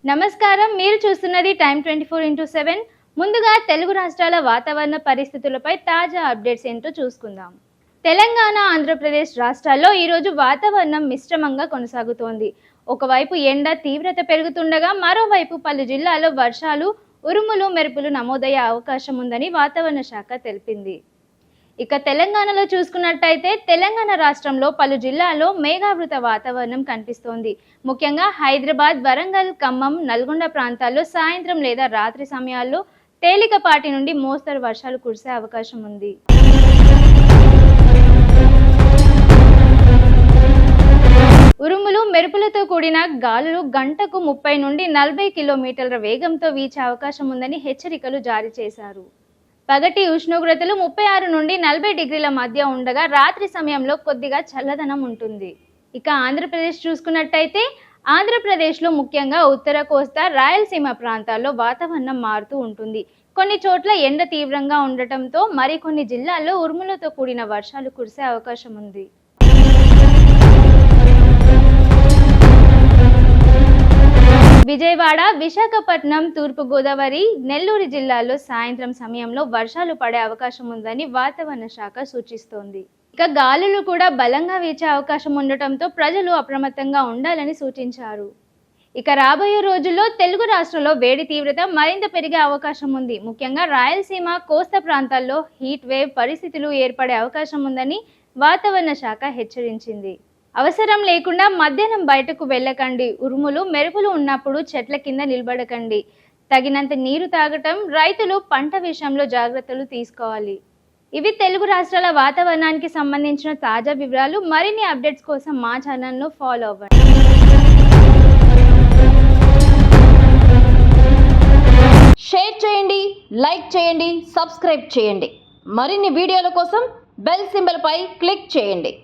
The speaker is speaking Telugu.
నమస్కారం, మీరు చూస్తున్నది టైమ్ 24x7. ముందుగా తెలుగు రాష్ట్రాల వాతావరణ పరిస్థితులపై తాజా అప్డేట్స్ ఏంటో చూసుకుందాం. తెలంగాణ, ఆంధ్రప్రదేశ్ రాష్ట్రాల్లో ఈరోజు వాతావరణం మిశ్రమంగా కొనసాగుతోంది. ఒకవైపు ఎండ తీవ్రత పెరుగుతుండగా మరోవైపు పలు జిల్లాల్లో వర్షాలు, ఉరుములు, మెరుపులు నమోదయ్యే అవకాశం ఉందని వాతావరణ శాఖ తెలిపింది. ఇక తెలంగాణలో చూసుకున్నట్టయితే తెలంగాణ రాష్ట్రంలో పలు జిల్లాల్లో మేఘావృత వాతావరణం కనిపిస్తోంది. ముఖ్యంగా హైదరాబాద్, వరంగల్, ఖమ్మం, నల్గొండ ప్రాంతాల్లో సాయంత్రం లేదా రాత్రి సమయాల్లో తేలికపాటి నుండి మోస్తరు వర్షాలు కురిసే అవకాశం ఉంది. ఉరుములు, మెరుపులతో కూడిన గాలులు గంటకు 30 నుండి 40 కిలోమీటర్ల వేగంతో వీచే అవకాశం ఉందని హెచ్చరికలు జారీ చేశారు. పగటి ఉష్ణోగ్రతలు 36 నుండి 40 డిగ్రీల మధ్య ఉండగా రాత్రి సమయంలో కొద్దిగా చల్లదనం ఉంటుంది. ఇక ఆంధ్రప్రదేశ్ చూసుకున్నట్టయితే ఆంధ్రప్రదేశ్లో ముఖ్యంగా ఉత్తర కోస్తా, రాయలసీమ ప్రాంతాల్లో వాతావరణం మారుతూ ఉంటుంది. కొన్ని చోట్ల ఎండ తీవ్రంగా ఉండటంతో మరికొన్ని జిల్లాల్లో ఉరుములతో కూడిన వర్షాలు కురిసే అవకాశం ఉంది. విజయవాడ, విశాఖపట్నం, తూర్పుగోదావరి, నెల్లూరు జిల్లాల్లో సాయంత్రం సమయంలో వర్షాలు పడే అవకాశం ఉందని వాతావరణ శాఖ సూచిస్తోంది. ఇక గాలులు కూడా బలంగా వీచే అవకాశం ఉండటంతో ప్రజలు అప్రమత్తంగా ఉండాలని సూచించారు. ఇక రాబోయే రోజుల్లో తెలుగు రాష్ట్రాల్లో వేడి తీవ్రత మరింత పెరిగే అవకాశం ఉంది. ముఖ్యంగా రాయలసీమ, కోస్తా ప్రాంతాల్లో హీట్ వేవ్ పరిస్థితులు ఏర్పడే అవకాశం ఉందని వాతావరణ శాఖ హెచ్చరించింది. అవసరం లేకుండా మధ్యాహ్నం బయటకు వెళ్ళకండి. ఉరుములు, మెరుపులు ఉన్నప్పుడు చెట్ల కింద నిలబడకండి. తగినంత నీరు తాగటం, రైతులు పంట విషయంలో జాగ్రత్తలు తీసుకోవాలి. ఇవి తెలుగు రాష్ట్రాల వాతావరణానికి సంబంధించిన తాజా వివరాలు. మరిన్ని అప్డేట్స్ కోసం మా ఛానల్ను ఫాలో అవ్వండి. షేర్ చేయండి, లైక్ చేయండి, సబ్స్క్రైబ్ చేయండి. మరిన్ని వీడియోల కోసం బెల్ సింబల్ పై క్లిక్ చేయండి.